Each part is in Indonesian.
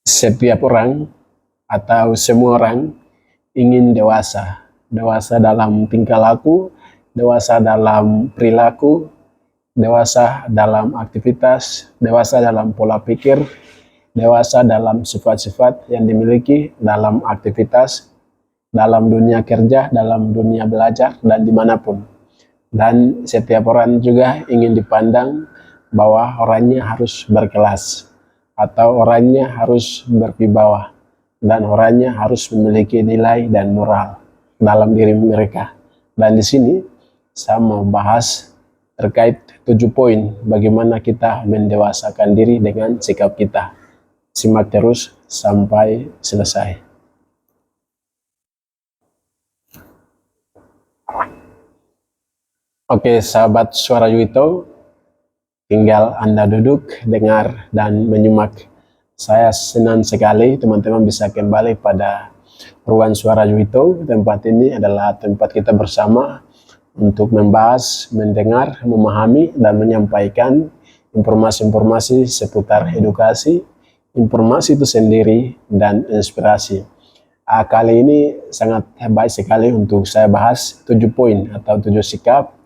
Setiap orang atau semua orang ingin dewasa. Dewasa dalam tingkah laku, dewasa dalam perilaku, dewasa dalam aktivitas, dewasa dalam pola pikir, dewasa dalam sifat-sifat yang dimiliki dalam aktivitas, dalam dunia kerja, dalam dunia belajar, dan dimanapun. Dan setiap orang juga ingin dipandang bahwa orangnya harus berkelas, atau orangnya harus berwibawa, dan orangnya harus memiliki nilai dan moral dalam diri mereka. Dan di sini saya mau bahas terkait 7 poin bagaimana kita mendewasakan diri dengan sikap kita. Simak terus sampai selesai. Oke, sahabat Suara Yuito, tinggal Anda duduk, dengar, dan menyimak. Saya senang sekali teman-teman bisa kembali pada ruang Suara Yuito. Tempat ini adalah tempat kita bersama untuk membahas, mendengar, memahami, dan menyampaikan informasi-informasi seputar edukasi, informasi itu sendiri, dan inspirasi. Kali ini sangat baik sekali untuk saya bahas 7 poin atau 7 sikap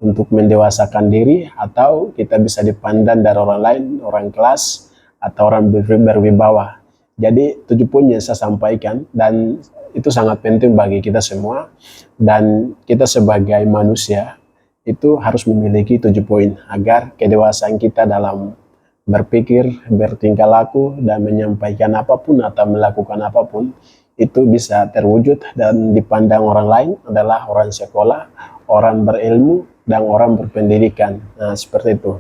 untuk mendewasakan diri, atau kita bisa dipandang dari orang lain, orang kelas, atau orang berwibawa. Jadi 7 poin yang saya sampaikan, dan itu sangat penting bagi kita semua, dan kita sebagai manusia itu harus memiliki 7 poin agar kedewasaan kita dalam berpikir, bertingkah laku, dan menyampaikan apapun atau melakukan apapun itu bisa terwujud dan dipandang orang lain adalah orang sekolah, orang berilmu, dan orang berpendidikan. Nah, seperti itu.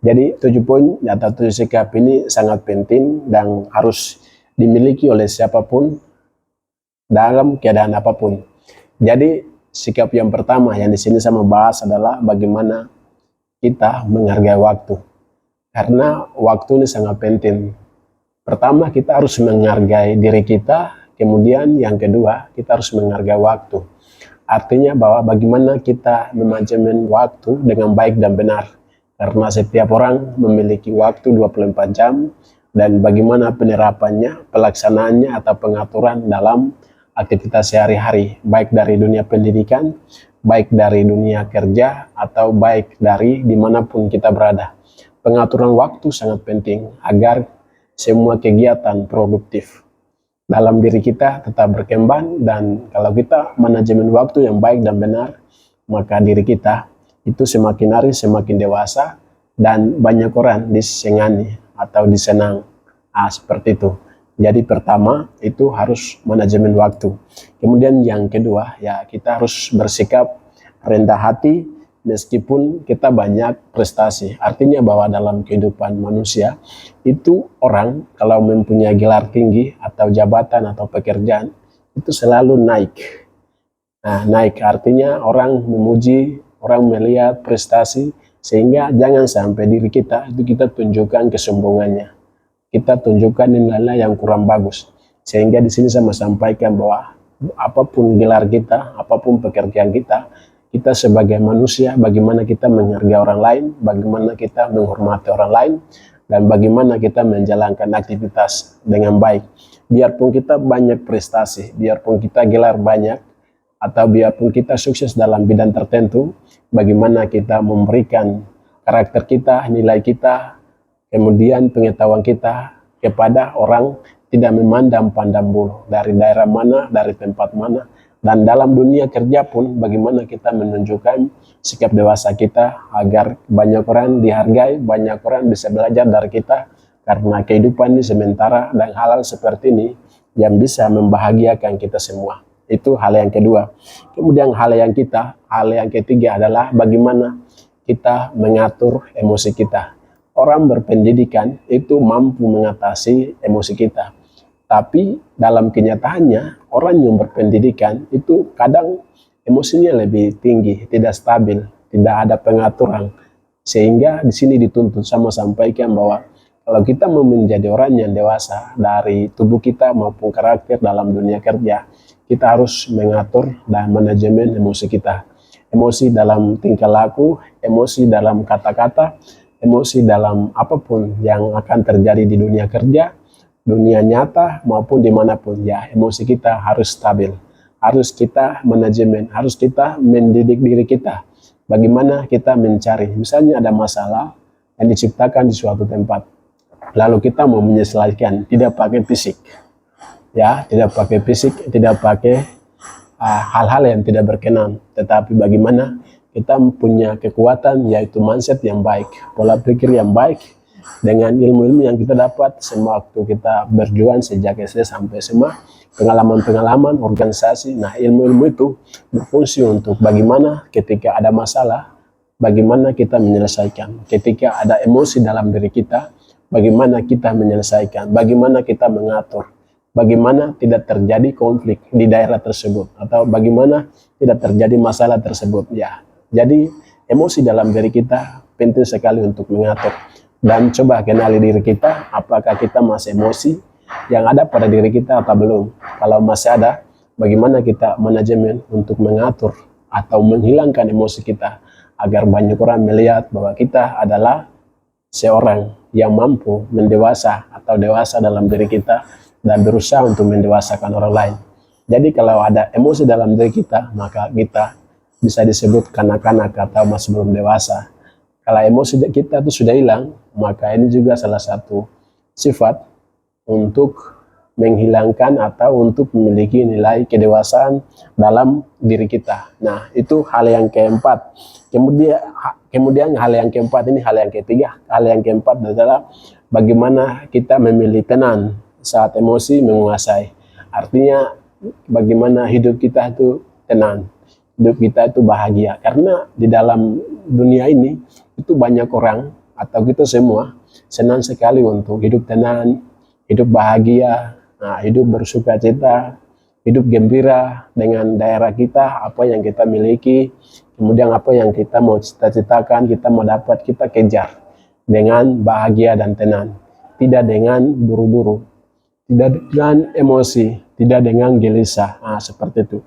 Jadi 7 poin atau 7 sikap ini sangat penting dan harus dimiliki oleh siapapun dalam keadaan apapun. Jadi sikap yang pertama yang di sini saya mau bahas adalah bagaimana kita menghargai waktu. Karena waktu ini sangat penting. Pertama, kita harus menghargai diri kita, kemudian yang kedua, kita harus menghargai waktu. Artinya bahwa bagaimana kita memanajemen waktu dengan baik dan benar. Karena setiap orang memiliki waktu 24 jam, dan bagaimana penerapannya, pelaksanaannya, atau pengaturan dalam aktivitas sehari-hari, baik dari dunia pendidikan, baik dari dunia kerja, atau baik dari dimanapun kita berada. Pengaturan waktu sangat penting agar semua kegiatan produktif dalam diri kita tetap berkembang, dan kalau kita manajemen waktu yang baik dan benar, maka diri kita itu semakin hari semakin dewasa dan banyak orang disegani atau disenang. Seperti itu. Jadi pertama itu harus manajemen waktu. Kemudian yang kedua ya kita harus bersikap rendah hati meskipun kita banyak prestasi. Artinya bahwa dalam kehidupan manusia itu orang kalau mempunyai gelar tinggi atau jabatan atau pekerjaan itu selalu naik. Nah, naik artinya orang memuji, orang melihat prestasi, sehingga jangan sampai diri kita itu kita tunjukkan kesombongannya. Kita tunjukkan nilai yang kurang bagus. Sehingga di sini saya mau sampaikan bahwa apapun gelar kita, apapun pekerjaan kita, kita sebagai manusia, bagaimana kita menghargai orang lain, bagaimana kita menghormati orang lain, dan bagaimana kita menjalankan aktivitas dengan baik. Biarpun kita banyak prestasi, biarpun kita gelar banyak, atau biarpun kita sukses dalam bidang tertentu, bagaimana kita memberikan karakter kita, nilai kita, kemudian pengetahuan kita kepada orang, tidak memandang pandang bulu dari daerah mana, dari tempat mana. Dan dalam dunia kerja pun bagaimana kita menunjukkan sikap dewasa kita agar banyak orang dihargai, banyak orang bisa belajar dari kita, karena kehidupan ini sementara dan hal-hal seperti ini yang bisa membahagiakan kita semua. Itu hal yang kedua. Kemudian hal yang ketiga adalah bagaimana kita mengatur emosi kita. Orang berpendidikan itu mampu mengatasi emosi kita. Tapi dalam kenyataannya orang yang berpendidikan itu kadang emosinya lebih tinggi, tidak stabil, tidak ada pengaturan. Sehingga di sini dituntut sama sampaikan bahwa kalau kita mau menjadi orang yang dewasa dari tubuh kita maupun karakter dalam dunia kerja, kita harus mengatur dan manajemen emosi kita. Emosi dalam tingkah laku, emosi dalam kata-kata, emosi dalam apapun yang akan terjadi di dunia kerja, dunia nyata maupun dimanapun, ya emosi kita harus stabil, harus kita manajemen, harus kita mendidik diri kita. Bagaimana kita mencari, misalnya ada masalah yang diciptakan di suatu tempat, lalu kita mau menyelesaikan, tidak pakai fisik, ya, tidak pakai fisik, tidak pakai hal-hal yang tidak berkenan, tetapi bagaimana kita punya kekuatan, yaitu mindset yang baik, pola pikir yang baik, dengan ilmu-ilmu yang kita dapat sewaktu kita berjuang sejak SD sampai SMA, pengalaman-pengalaman organisasi. Nah, ilmu-ilmu itu berfungsi untuk bagaimana ketika ada masalah, bagaimana kita menyelesaikan. Ketika ada emosi dalam diri kita, bagaimana kita menyelesaikan, bagaimana kita mengatur, bagaimana tidak terjadi konflik di daerah tersebut, atau bagaimana tidak terjadi masalah tersebut. Ya, jadi emosi dalam diri kita penting sekali untuk mengatur. Dan coba kenali diri kita, apakah kita masih emosi yang ada pada diri kita atau belum. Kalau masih ada, bagaimana kita manajemen untuk mengatur atau menghilangkan emosi kita, agar banyak orang melihat bahwa kita adalah seorang yang mampu mendewasa atau dewasa dalam diri kita dan berusaha untuk mendewasakan orang lain. Jadi kalau ada emosi dalam diri kita, maka kita bisa disebut kanak-kanak atau masih belum dewasa. Kalau emosi kita itu sudah hilang, maka ini juga salah satu sifat untuk menghilangkan atau untuk memiliki nilai kedewasaan dalam diri kita. Nah, itu hal yang keempat. Kemudian hal yang keempat ini, hal yang ketiga. Hal yang keempat adalah bagaimana kita memilih tenang saat emosi menguasai. Artinya bagaimana hidup kita itu tenang, hidup kita itu bahagia. Karena di dalam dunia ini itu banyak orang atau kita semua senang sekali untuk hidup tenang, hidup bahagia, hidup bersuka cita, hidup gembira dengan daerah kita, apa yang kita miliki, kemudian apa yang kita mau cita-citakan, kita mau dapat, kita kejar dengan bahagia dan tenang, tidak dengan buru-buru, tidak dengan emosi, tidak dengan gelisah. Seperti itu.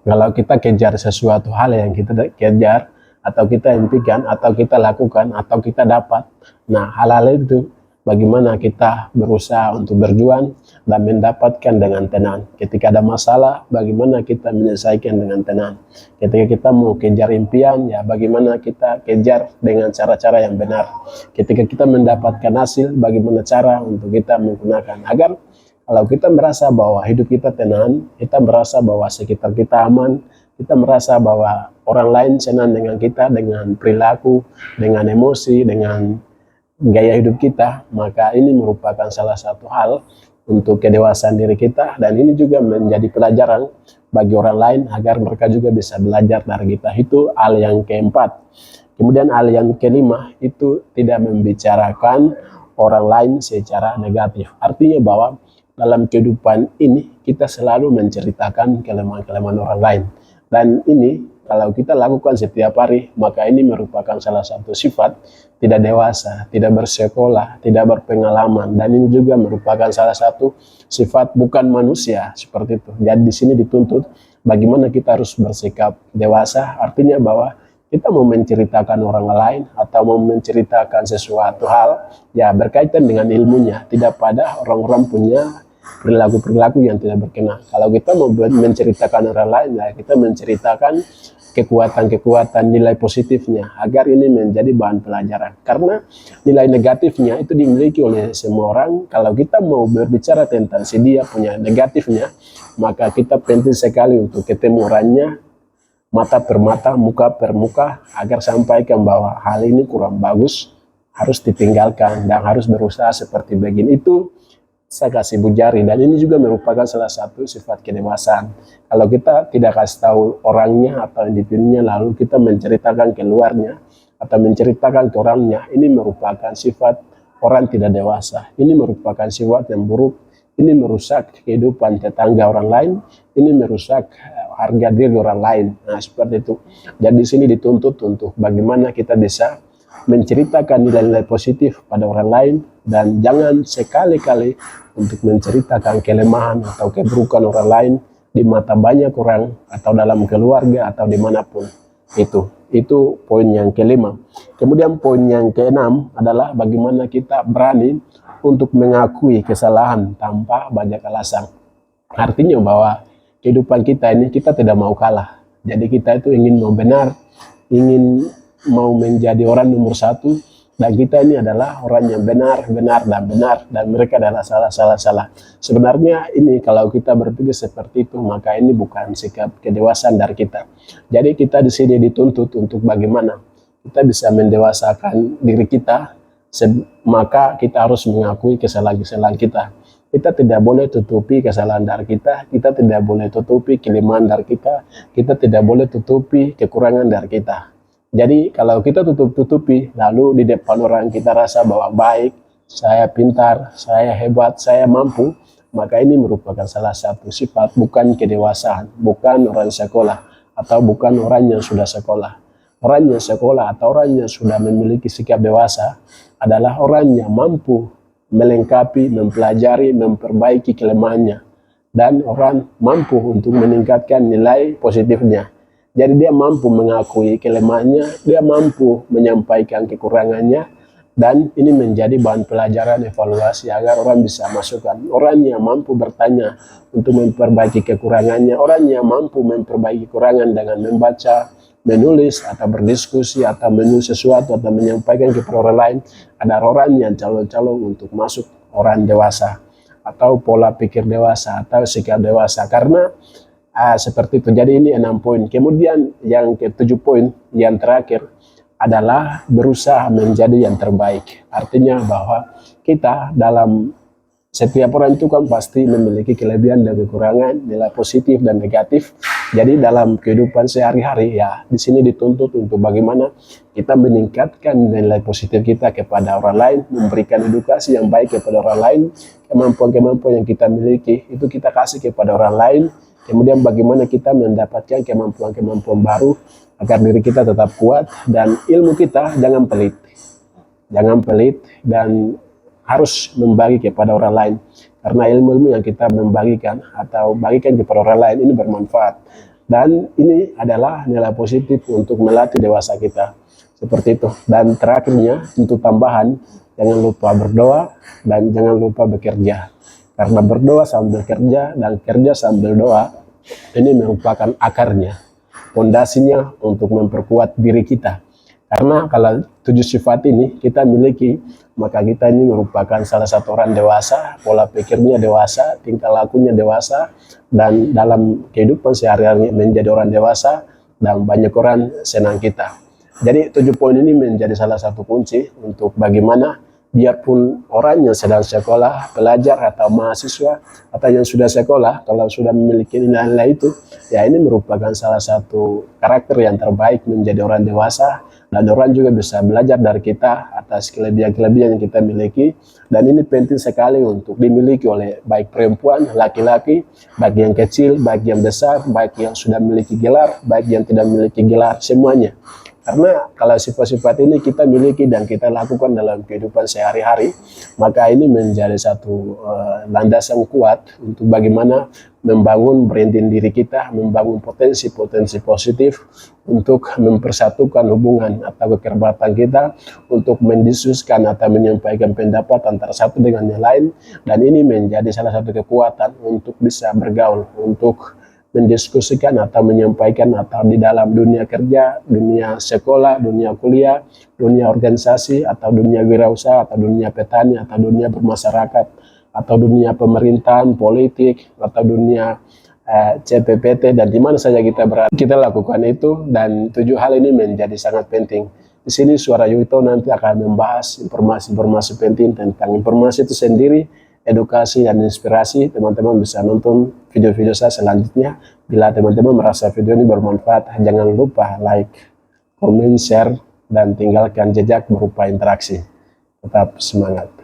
Kalau kita kejar sesuatu hal yang kita kejar, atau kita impikan, atau kita lakukan, atau kita dapat, nah hal-hal itu bagaimana kita berusaha untuk berjuang dan mendapatkan dengan tenang. Ketika ada masalah, bagaimana kita menyelesaikan dengan tenang. Ketika kita mau kejar impian, ya bagaimana kita kejar dengan cara-cara yang benar. Ketika kita mendapatkan hasil, bagaimana cara untuk kita menggunakan. Agar kalau kita merasa bahwa hidup kita tenang, kita merasa bahwa sekitar kita aman, kita merasa bahwa orang lain senang dengan kita, dengan perilaku, dengan emosi, dengan gaya hidup kita, maka ini merupakan salah satu hal untuk kedewasaan diri kita, dan ini juga menjadi pelajaran bagi orang lain agar mereka juga bisa belajar dari kita. Itu hal yang keempat. Kemudian hal yang kelima itu tidak membicarakan orang lain secara negatif. Artinya bahwa dalam kehidupan ini kita selalu menceritakan kelemahan-kelemahan orang lain. Dan ini kalau kita lakukan setiap hari, maka ini merupakan salah satu sifat tidak dewasa, tidak bersekolah, tidak berpengalaman, dan ini juga merupakan salah satu sifat bukan manusia, seperti itu. Jadi di sini dituntut bagaimana kita harus bersikap dewasa, artinya bahwa kita mau menceritakan orang lain atau mau menceritakan sesuatu hal, ya berkaitan dengan ilmunya, tidak pada orang-orang punya perilaku-perilaku yang tidak berkenan. Kalau kita mau menceritakan orang lain, ya kita menceritakan kekuatan-kekuatan nilai positifnya agar ini menjadi bahan pelajaran. Karena nilai negatifnya itu dimiliki oleh semua orang. Kalau kita mau berbicara tentang si dia punya negatifnya, maka kita penting sekali untuk ketemu orangnya mata per mata, muka per muka, agar sampaikan bahwa hal ini kurang bagus, harus ditinggalkan dan harus berusaha seperti begini. Itu saya kasih bujari, dan ini juga merupakan salah satu sifat kedewasaan. Kalau kita tidak kasih tahu orangnya atau individunya, lalu kita menceritakan keluarnya atau menceritakan ke orangnya, ini merupakan sifat orang tidak dewasa. Ini merupakan sifat yang buruk. Ini merusak kehidupan tetangga orang lain. Ini merusak harga diri orang lain. Nah, seperti itu. Jadi di sini dituntut untuk bagaimana kita bisa menceritakan nilai-nilai positif pada orang lain, dan jangan sekali-kali untuk menceritakan kelemahan atau keburukan orang lain di mata banyak orang atau dalam keluarga atau dimanapun itu. Itu poin yang kelima. Kemudian poin yang keenam adalah bagaimana kita berani untuk mengakui kesalahan tanpa banyak alasan. Artinya bahwa kehidupan kita ini kita tidak mau kalah. Jadi kita itu ingin mau benar, ingin mau menjadi orang nomor satu, dan kita ini adalah orang yang benar, dan mereka adalah salah. Sebenarnya ini kalau kita berpikir seperti itu, maka ini bukan sikap kedewasaan dari kita. Jadi kita di sini dituntut untuk bagaimana kita bisa mendewasakan diri kita, maka kita harus mengakui kesalahan-kesalahan kita. Kita tidak boleh tutupi kesalahan dari kita tidak boleh tutupi kelemahan dari kita tidak boleh tutupi kekurangan dari kita. Jadi kalau kita tutup-tutupi, lalu di depan orang kita rasa bahwa baik, saya pintar, saya hebat, saya mampu, maka ini merupakan salah satu sifat bukan kedewasaan, bukan orang sekolah, atau bukan orang yang sudah sekolah. Orang yang sekolah atau orang yang sudah memiliki sikap dewasa adalah orang yang mampu melengkapi, mempelajari, memperbaiki kelemahannya, dan orang mampu untuk meningkatkan nilai positifnya. Jadi dia mampu mengakui kelemahannya, dia mampu menyampaikan kekurangannya, dan ini menjadi bahan pelajaran evaluasi agar orang bisa masukkan. Orang yang mampu bertanya untuk memperbaiki kekurangannya, orang yang mampu memperbaiki kekurangan dengan membaca, menulis, atau berdiskusi, atau menulis sesuatu, atau menyampaikan kepada orang lain, ada orang yang calon-calon untuk masuk orang dewasa, atau pola pikir dewasa, atau sikap dewasa. Karena seperti itu. Jadi ini 6 poin. Kemudian yang ke-7 poin yang terakhir adalah berusaha menjadi yang terbaik. Artinya bahwa kita dalam setiap orang itu kan pasti memiliki kelebihan dan kekurangan, nilai positif dan negatif. Jadi dalam kehidupan sehari-hari ya di sini dituntut untuk bagaimana kita meningkatkan nilai positif kita kepada orang lain, memberikan edukasi yang baik kepada orang lain, kemampuan-kemampuan yang kita miliki itu kita kasih kepada orang lain. Kemudian bagaimana kita mendapatkan kemampuan-kemampuan baru agar diri kita tetap kuat, dan ilmu kita jangan pelit. Jangan pelit dan harus membagi kepada orang lain. Karena ilmu-ilmu yang kita membagikan atau bagikan kepada orang lain ini bermanfaat. Dan ini adalah nilai positif untuk melatih dewasa kita. Seperti itu. Dan terakhirnya untuk tambahan, jangan lupa berdoa dan jangan lupa bekerja. Karena berdoa sambil kerja dan kerja sambil doa, ini merupakan akarnya, fondasinya untuk memperkuat diri kita. Karena kalau 7 sifat ini kita miliki, maka kita ini merupakan salah satu orang dewasa, pola pikirnya dewasa, tingkah lakunya dewasa, dan dalam kehidupan sehari-hari menjadi orang dewasa, dan banyak orang senang kita. Jadi 7 poin ini menjadi salah satu kunci untuk bagaimana biarpun orang yang sedang sekolah, pelajar atau mahasiswa atau yang sudah sekolah, kalau sudah memiliki nilai-nilai itu, ya ini merupakan salah satu karakter yang terbaik menjadi orang dewasa, dan orang juga bisa belajar dari kita atas kelebihan-kelebihan yang kita miliki. Dan ini penting sekali untuk dimiliki oleh baik perempuan, laki-laki, baik yang kecil, baik yang besar, baik yang sudah memiliki gelar, baik yang tidak memiliki gelar, semuanya. Karena kalau sifat-sifat ini kita miliki dan kita lakukan dalam kehidupan sehari-hari, maka ini menjadi satu landasan kuat untuk bagaimana membangun branding diri kita, membangun potensi-potensi positif untuk mempersatukan hubungan atau kekerabatan kita, untuk mendiskusikan atau menyampaikan pendapat antara satu dengan yang lain, dan ini menjadi salah satu kekuatan untuk bisa bergaul, untuk mendiskusikan atau menyampaikan atau di dalam dunia kerja, dunia sekolah, dunia kuliah, dunia organisasi, atau dunia wirausaha, atau dunia petani, atau dunia bermasyarakat, atau dunia pemerintahan, politik, atau dunia CPPT, dan di mana saja kita berada. Kita lakukan itu, dan 7 hal ini menjadi sangat penting. Di sini Suara Yuito nanti akan membahas informasi-informasi penting tentang informasi itu sendiri, edukasi dan inspirasi. Teman-teman bisa nonton video-video saya selanjutnya. Bila teman-teman merasa video ini bermanfaat, jangan lupa like, komen, share, dan tinggalkan jejak berupa interaksi. Tetap semangat.